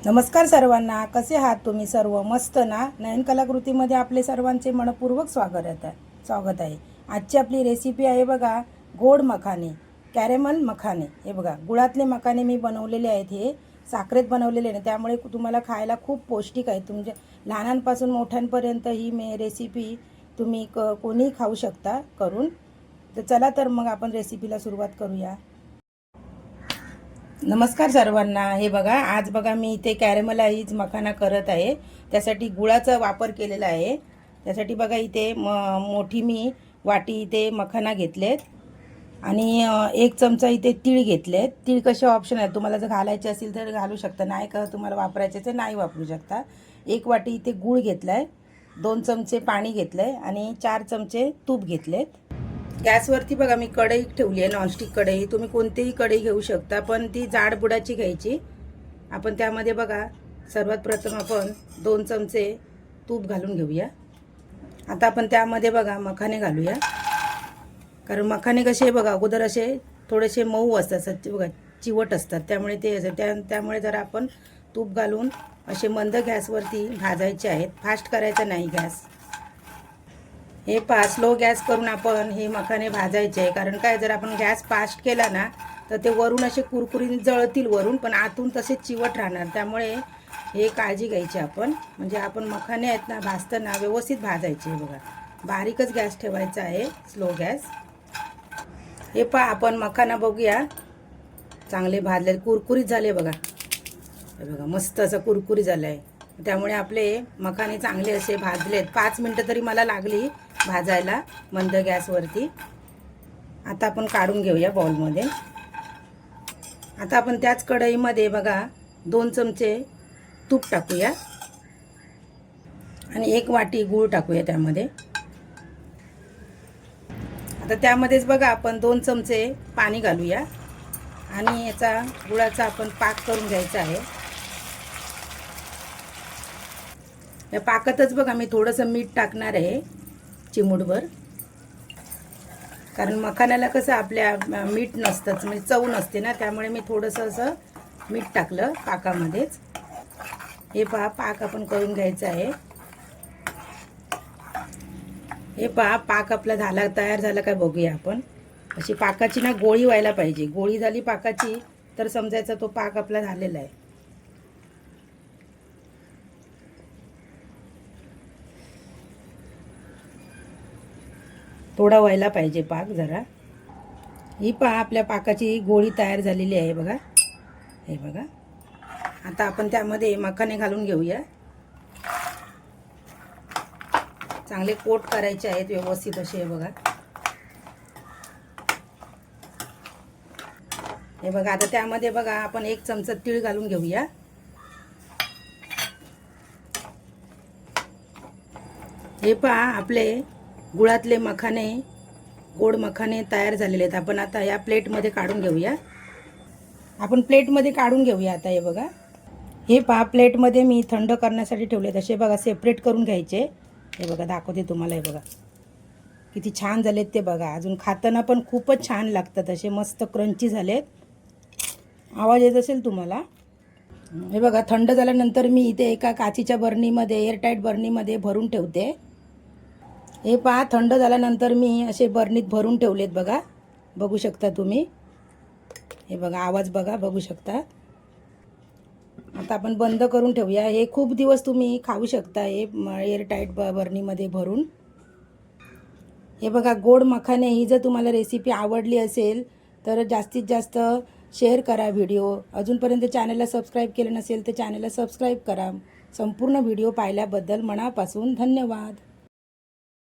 नमस्कार सर्वांना, कसे आहात तुम्ही सर्व? मस्त ना? नयन कलाकृतीमध्ये आपले सर्वांचे मनपूर्वक स्वागत आहे. आजची आपली रेसिपी आहे बघा, गोड मखाने, कॅरेमल मखाने. हे बघा, गुळातले मखाने मी बनवलेले आहेत. हे साखरेत बनवलेले ना, त्यामुळे तुम्हाला खायला खूप पौष्टिक आहे. तुमच्या लहानांपासून मोठ्यांपर्यंत ही रेसिपी तुम्ही कोणीही खाऊ शकता करून. तर चला तर मग आपण रेसिपीला सुरुवात करूया. नमस्कार सर्वांना. हे बघा, आज बघा मी इथे कॅरेमलाइज मखाना करत आहे. त्यासाठी गुळाचा वापर केलेला आहे. त्यासाठी बघा इथे मोठी मी वाटी इथे मखाना घेतलेत आणि 1 चमचा इथे तीळ घेतलेत. तीळ कसे ऑप्शन आहे, तुम्हाला जर घालायचे असेल तर घालू शकता, नाही का तुम्हाला वापरायचे तर नाही वापरू शकता. 1 वाटी इथे गूळ घेतलाय, 2 चमचे पाणी घेतलंय आणि 4 चमचे तूप घेतलेत. गॅसवरती बघा मी कढई ठेवली आहे, नॉनस्टिक कढई. तुम्ही कोणतीही कढई घेऊ शकता, पण ती जाड बुडाची घ्यायची. आपण त्यामध्ये बघा सर्वात प्रथम आपण 2 चमचे तूप घालून घेऊया. आता आपण त्यामध्ये बघा मखाने घालूया, कारण मखाने कसे बघा अगोदर असे थोडेसे मऊ असतात बघा, चिवट असतात, त्यामुळे त्यामुळे जरा आपण तूप घालून असे मंद गॅसवरती भाजायचे आहेत. फास्ट करायचा नाही गॅस. हे स्लो गॅस करून आपण हे मखाने भाजायचे आहे, कारण काय, जर आपण गॅस फास्ट केला ना तर ते वरून असे कुरकुरीत जळतील वरून, पण आतून तसेच चिवट राहणार. त्यामुळे हे काळजी घ्यायची आपण, म्हणजे आपण मखाने आहेत ना भाजताना व्यवस्थित भाजायचे. बघा, बारीकच गॅस ठेवायचा आहे, स्लो गॅस. हे आपण मखाना बघूया, चांगले भाजले, कुरकुरीत झाले बघा. हे बघा, मस्त असं कुरकुरी झालं आहे. त्यामुळे आपले मखाने चांगले असे भाजलेत. 5 मिनटं तरी मला लागली भाजायला मंद गॅसवरती. आता आपण काढून घेऊया बाउलमध्ये. आता आपण त्याच कढईमध्ये बघा 2 चमचे तूप टाकूया आणि 1 वाटी गूळ टाकूया त्यामध्ये. आता त्यामध्येच बघा आपण 2 चमचे पाणी घालूया आणि याचा गुळाचा आपण पाक करून घ्यायचा आहे. या पाकातच बघा मी थोडंसं मीठ टाकणार आहे, चिमूटभर, कारण मखाण्याला कसं आपल्या मीठ नसतंच, म्हणजे चव नसते ना, त्यामुळे मी थोडंसं असं मीठ टाकलं पाकामध्येच. हे पाक आपण करून घ्यायचा आहे. हे पाक आपला तयार झाला काय बघूया आपण. अशी पाकाची ना गोळी व्हायला पाहिजे. गोळी झाली पाकाची तर समजायचा तो पाक आपला झालेला आहे. थोडा व्हायला पाहिजे पाक जरा. ही आपल्या पाकाची गोळी तयार झालेली आहे बघा. हे बघा, आता आपण त्यामध्ये मखाने घालून घेऊया. चांगले कोट करायचे आहेत व्यवस्थित असे. हे बघा, हे बघा. आता त्यामध्ये बघा आपण 1 चमचा तीळ घालून घेऊया. हे आपले गुळातले मखाने, गोड मखाने तयार झालेले आहेत. आपण आता या प्लेटमध्ये काढून घेऊया. आपण प्लेटमध्ये काढून घेऊया आता. हे बघा, हे प्लेटमध्ये मी थंड करण्यासाठी ठेवले. तसे बघा सेपरेट करून घ्यायचे. हे बघा, दाखवते तुम्हाला. हे बघा किती छान झालेत ते बघा. अजून खाताना पण खूपच छान लागतात, असे मस्त क्रंची झालेत. आवाज येत असेल तुम्हाला. हे बघा, थंड झाल्यानंतर मी इथे एका काचीच्या बरणीमध्ये, एअरटाईट बरणीमध्ये भरून ठेवते. हे थंड झाल्यानंतर मी असे बरणीत भरून ठेवलेत बघा, बघू शकता तुम्ही. हे बघा, आवाज बघा, बघू शकता. आता आपण बंद करून ठेवूया. हे खूप दिवस तुम्ही खाऊ शकता हे एअरटाईट बरणीमध्ये भरून. हे बघा, गोड मखाने ही जर तुम्हाला रेसिपी आवडली असेल तर जास्तीत जास्त शेअर करा व्हिडिओ. अजूनपर्यंत चॅनलला सबस्क्राईब केलं नसेल तर चॅनलला सबस्क्राईब करा. संपूर्ण व्हिडिओ पाहिल्याबद्दल मनापासून धन्यवाद.